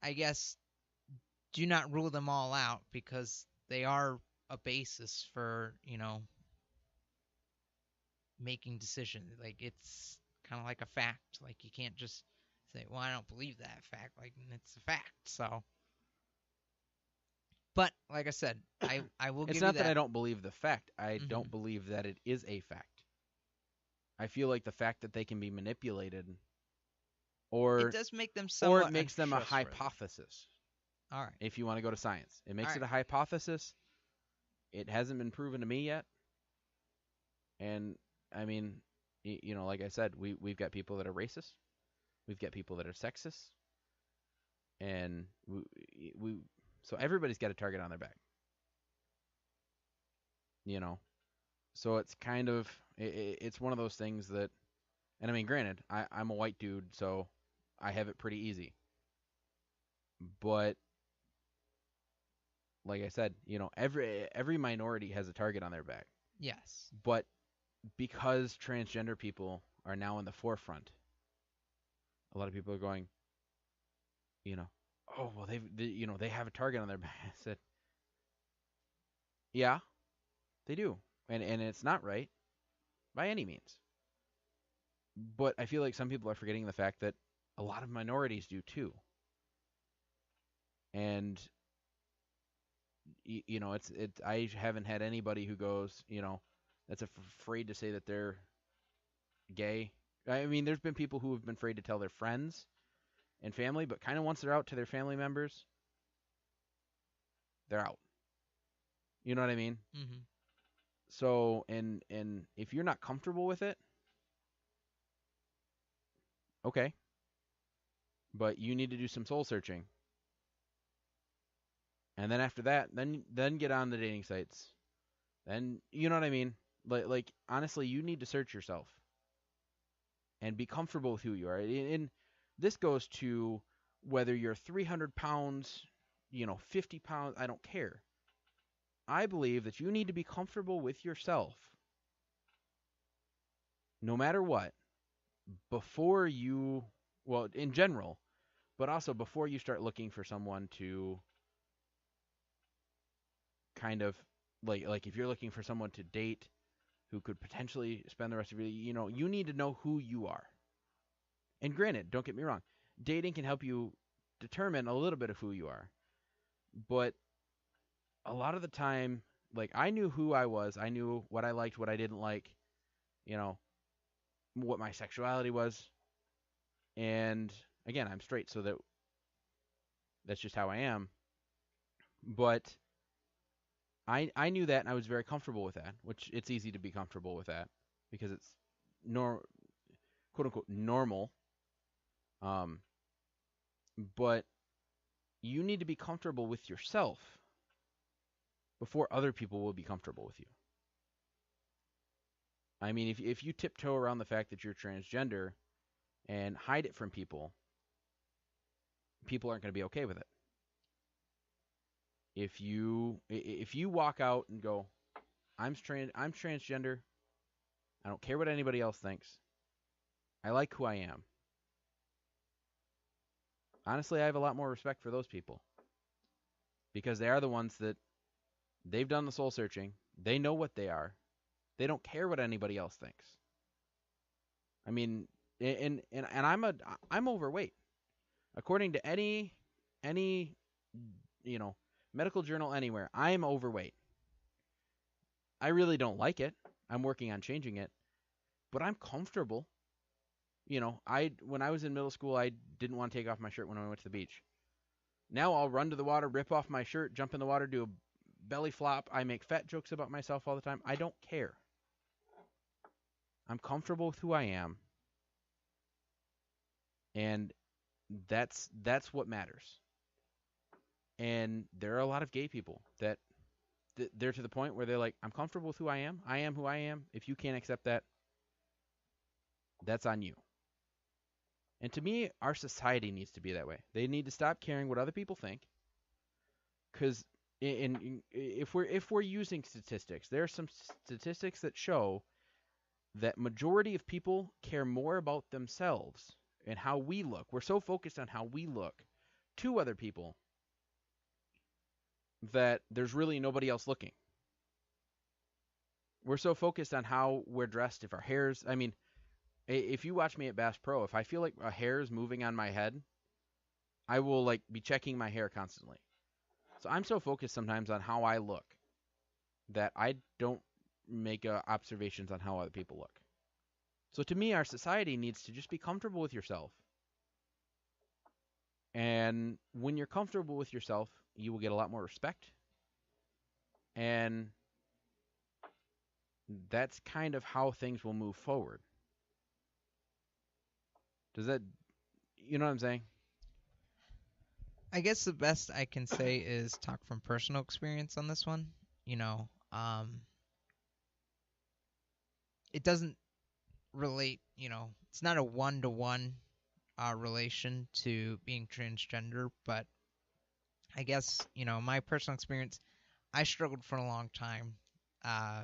I guess, do not rule them all out because they are a basis for, making decisions. Like, it's kind of like a fact. Like, you can't just say, well, I don't believe that fact. Like, it's a fact. So, but like I said, I will It's give you not that I that. don't believe the fact. I Hmm. don't believe that it is a fact. I feel like the fact that they can be manipulated, It or does make them or it somewhat makes them a untrustworthy. hypothesis. All right. If you want to go to science, it All makes it right. a hypothesis. It hasn't been proven to me yet, and I mean, like I said, we've got people that are racist, we've got people that are sexist, and we so everybody's got a target on their back, you know. So it's kind of it's one of those things that, and I mean, granted, I'm a white dude, so I have it pretty easy. But like I said, every minority has a target on their back. Yes. But because transgender people are now in the forefront, a lot of people are going, you know, oh well, they have a target on their back. I said, yeah, they do, and it's not right by any means. But I feel like some people are forgetting the fact that a lot of minorities do too, and it's I haven't had anybody who goes, that's afraid to say that they're gay. I mean, there's been people who have been afraid to tell their friends and family, but kind of once they're out to their family members, they're out. You know what I mean? Hmm. So, and if you're not comfortable with it, okay, but you need to do some soul searching, and then after that, then get on the dating sites. Then you know what I mean? Like honestly, you need to search yourself and be comfortable with who you are. And this goes to whether you're 300 pounds, 50 pounds. I don't care. I believe that you need to be comfortable with yourself, no matter what, before you, well, in general, but also before you start looking for someone to kind of like if you're looking for someone to date who could potentially spend the rest of your, you need to know who you are. And granted, don't get me wrong, dating can help you determine a little bit of who you are, but a lot of the time, like I knew who I was, I knew what I liked, what I didn't like, you know, what my sexuality was, and again, I'm straight, so that's just how I am. But I knew that, and I was very comfortable with that, which it's easy to be comfortable with that because it's nor quote unquote normal. Um, but you need to be comfortable with yourself before other people will be comfortable with you. I mean, if you tiptoe around the fact that you're transgender and hide it from people, people aren't going to be okay with it. If you walk out and go, I'm transgender. I don't care what anybody else thinks. I like who I am. Honestly, I have a lot more respect for those people because they are the ones that they've done the soul searching. They know what they are. They don't care what anybody else thinks. I mean, and I'm overweight. According to any you know medical journal anywhere, I'm overweight. I really don't like it. I'm working on changing it, but I'm comfortable. I when I was in middle school, I didn't want to take off my shirt when I went to the beach. Now I'll run to the water, rip off my shirt, jump in the water, do a belly flop. I make fat jokes about myself all the time. I don't care. I'm comfortable with who I am, and that's what matters. And there are a lot of gay people that they're to the point where they're like, I'm comfortable with who I am. I am who I am. If you can't accept that, that's on you. And to me, our society needs to be that way. They need to stop caring what other people think, because if we're using statistics, there are some statistics that show that majority of people care more about themselves and how we look. We're so focused on how we look to other people that there's really nobody else looking. We're so focused on how we're dressed, if our hair's, I mean, if you watch me at Bass Pro, if I feel like a hair is moving on my head, I will like be checking my hair constantly. So I'm so focused sometimes on how I look that I don't make observations on how other people look. So to me, our society needs to just be comfortable with yourself. And when you're comfortable with yourself, you will get a lot more respect. And that's kind of how things will move forward. Does that, you know what I'm saying? I guess the best I can say is talk from personal experience on this one. You know, it doesn't relate, it's not a one-to-one relation to being transgender, but I guess, my personal experience, I struggled for a long time uh,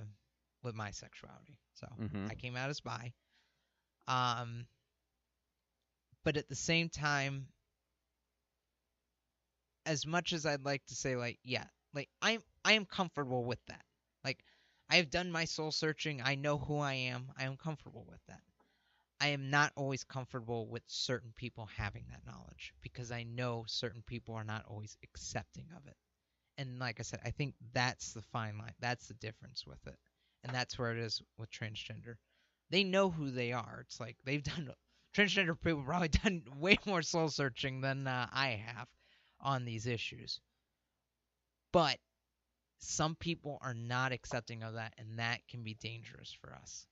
with my sexuality. So Mm-hmm. I came out as bi. Um, but at the same time, as much as I'd like to say, like, yeah, like I am comfortable with that. Like, I have done my soul searching. I know who I am. I am comfortable with that. I am not always comfortable with certain people having that knowledge because I know certain people are not always accepting of it. And like I said, I think that's the fine line. That's the difference with it. And that's where it is with transgender. They know who they are. It's like they've done transgender people probably done way more soul searching than I have on these issues. But some people are not accepting of that, and that can be dangerous for us.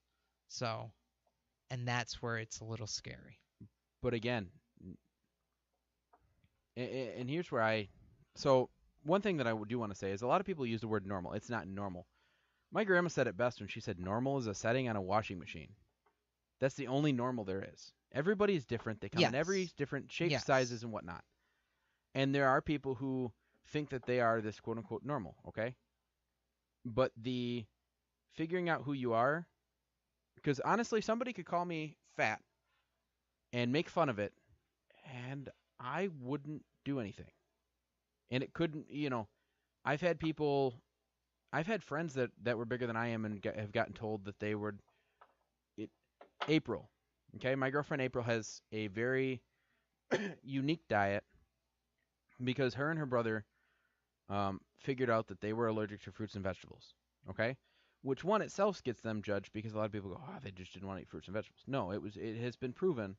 So, and that's where it's a little scary. But again, and here's where so one thing that I do want to say is a lot of people use the word normal. It's not normal. My grandma said it best when she said normal is a setting on a washing machine. That's the only normal there is. Everybody is different. They come in every Yes. different shapes, Yes. sizes, and whatnot. And there are people who think that they are this quote unquote normal, okay? But the figuring out who you are, because honestly, somebody could call me fat and make fun of it, and I wouldn't do anything. And it couldn't, I've had people, I've had friends that were bigger than I am and have gotten told that they were, it, April, okay? My girlfriend April has a very unique diet because her and her brother figured out that they were allergic to fruits and vegetables, okay? Which one itself gets them judged because a lot of people go, oh, they just didn't want to eat fruits and vegetables. No, it has been proven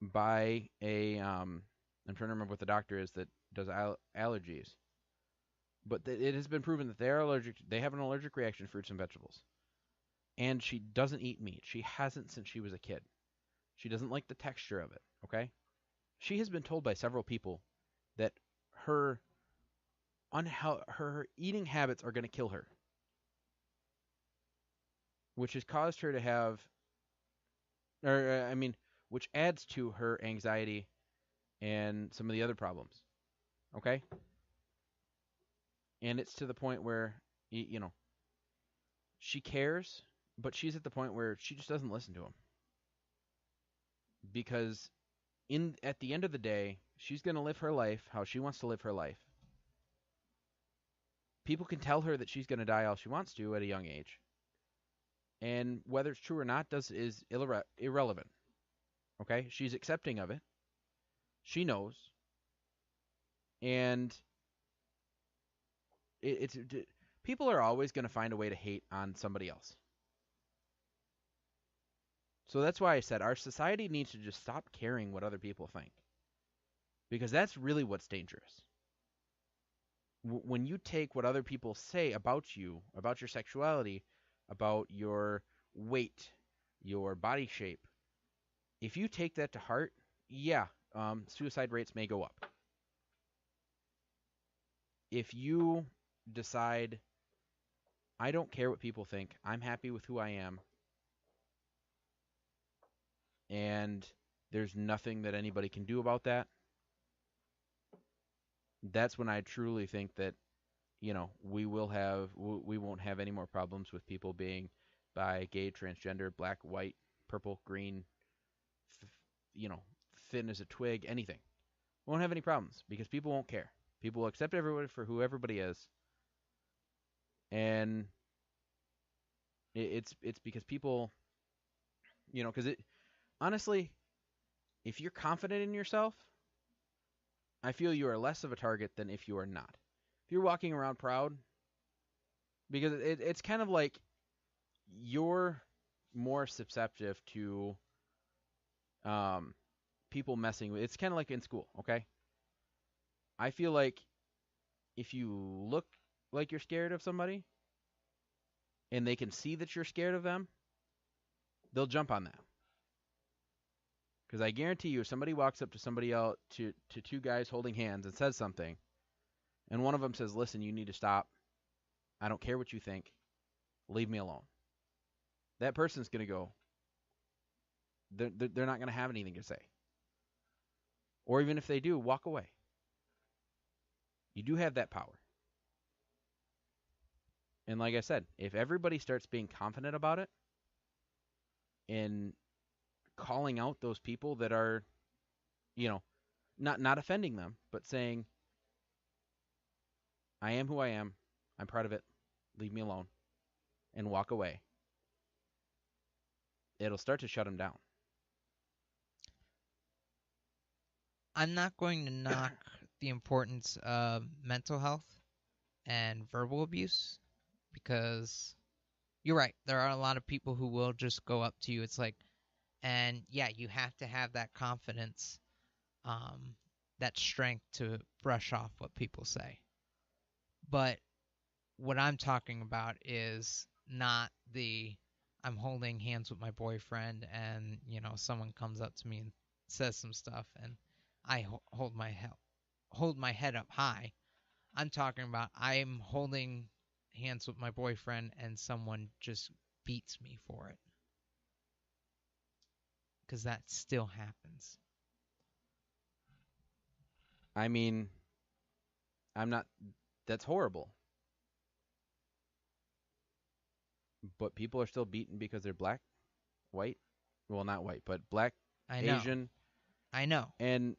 by I'm trying to remember what the doctor is that does allergies, but it has been proven that they have an allergic reaction to fruits and vegetables. And she doesn't eat meat. She hasn't since she was a kid. She doesn't like the texture of it, okay? She has been told by several people that her her eating habits are going to kill her, which has caused her to have, or which adds to her anxiety and some of the other problems. Okay, and it's to the point where she cares, but she's at the point where she just doesn't listen to him because in at the end of the day, she's going to live her life how she wants to live her life. People can tell her that she's going to die all she wants to at a young age, and whether it's true or not is irrelevant. Okay, she's accepting of it. She knows, and people are always going to find a way to hate on somebody else. So that's why I said our society needs to just stop caring what other people think, because that's really what's dangerous. When you take what other people say about you, about your sexuality, about your weight, your body shape, if you take that to heart, yeah, suicide rates may go up. If you decide, I don't care what people think, I'm happy with who I am, and there's nothing that anybody can do about that, that's when I truly think that, we won't have any more problems with people being bi, gay, transgender, black, white, purple, green, th- thin as a twig, anything. won't have any problems because people won't care. People will accept everybody for who everybody is, and it's because people, because it honestly, if you're confident in yourself, I feel you are less of a target than if you are not. If you're walking around proud, because it's kind of like you're more susceptible to people messing with. It's kind of like in school, okay? I feel like if you look like you're scared of somebody and they can see that you're scared of them, they'll jump on that. Because I guarantee you, if somebody walks up to somebody else, to two guys holding hands and says something, and one of them says, listen, you need to stop. I don't care what you think. Leave me alone. That person's going to go, they're not going to have anything to say. Or even if they do, walk away. You do have that power. And like I said, if everybody starts being confident about it and calling out those people that are, not offending them, but saying, I am who I am. I'm proud of it. Leave me alone. And walk away. It'll start to shut them down. I'm not going to knock the importance of mental health and verbal abuse because you're right. There are a lot of people who will just go up to you. It's like, and yeah, you have to have that confidence, that strength to brush off what people say. But what I'm talking about is not the I'm holding hands with my boyfriend and, someone comes up to me and says some stuff and I hold my head up high. I'm talking about I'm holding hands with my boyfriend and someone just beats me for it. Cuz that still happens. I mean, I'm not, that's horrible. But people are still beaten because they're black, white. Well, not white, but black, I know. Asian. I know. And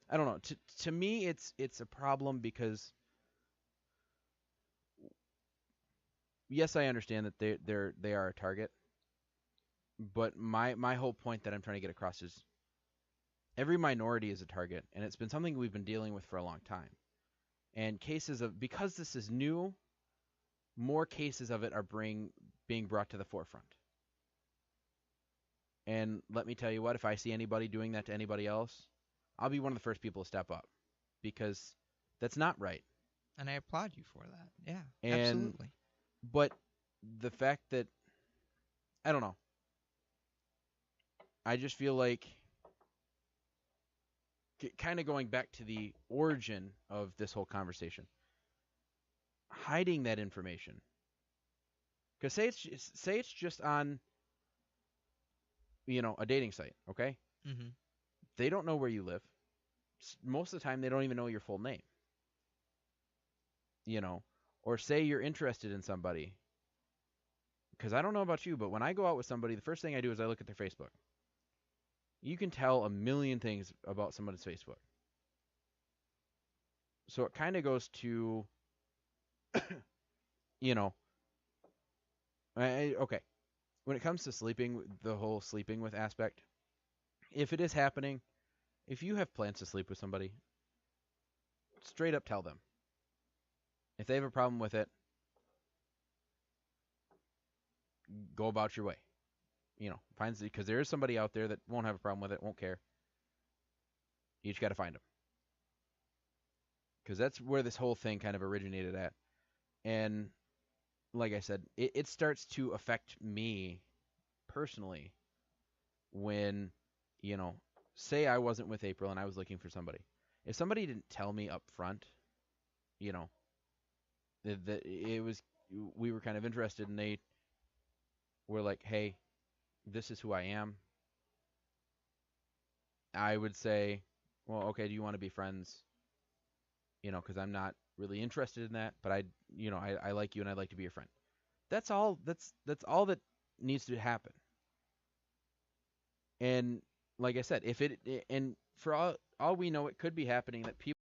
I don't know. To me, it's a problem because yes, I understand that they are a target, but my whole point that I'm trying to get across is every minority is a target, and it's been something we've been dealing with for a long time. And cases of because this is new, more cases of it are being brought to the forefront. And let me tell you what, if I see anybody doing that to anybody else, I'll be one of the first people to step up because that's not right. And I applaud you for that. Yeah, And absolutely. but the fact that I don't know, I just feel like kind of going back to the origin of this whole conversation, hiding that information. Because say it's just on a dating site, okay? Mhm. They don't know where you live. Most of the time, they don't even know your full name. Or say you're interested in somebody. Because I don't know about you, but when I go out with somebody, the first thing I do is I look at their Facebook. You can tell a million things about somebody's Facebook. So it kind of goes to, you know, okay. When it comes to sleeping, the whole sleeping with aspect, if it is happening, if you have plans to sleep with somebody, straight up tell them. If they have a problem with it, go about your way. Because there is somebody out there that won't have a problem with it, won't care. You just got to find them. Because that's where this whole thing kind of originated at. And like I said, it starts to affect me personally when, say I wasn't with April and I was looking for somebody. If somebody didn't tell me up front, that we were kind of interested and they were like, hey, this is who I am, I would say, well, okay, do you want to be friends? Because I'm not really interested in that, but I like you and I'd like to be your friend. That's all. That's all that needs to happen. And like I said, and for all we know, it could be happening that people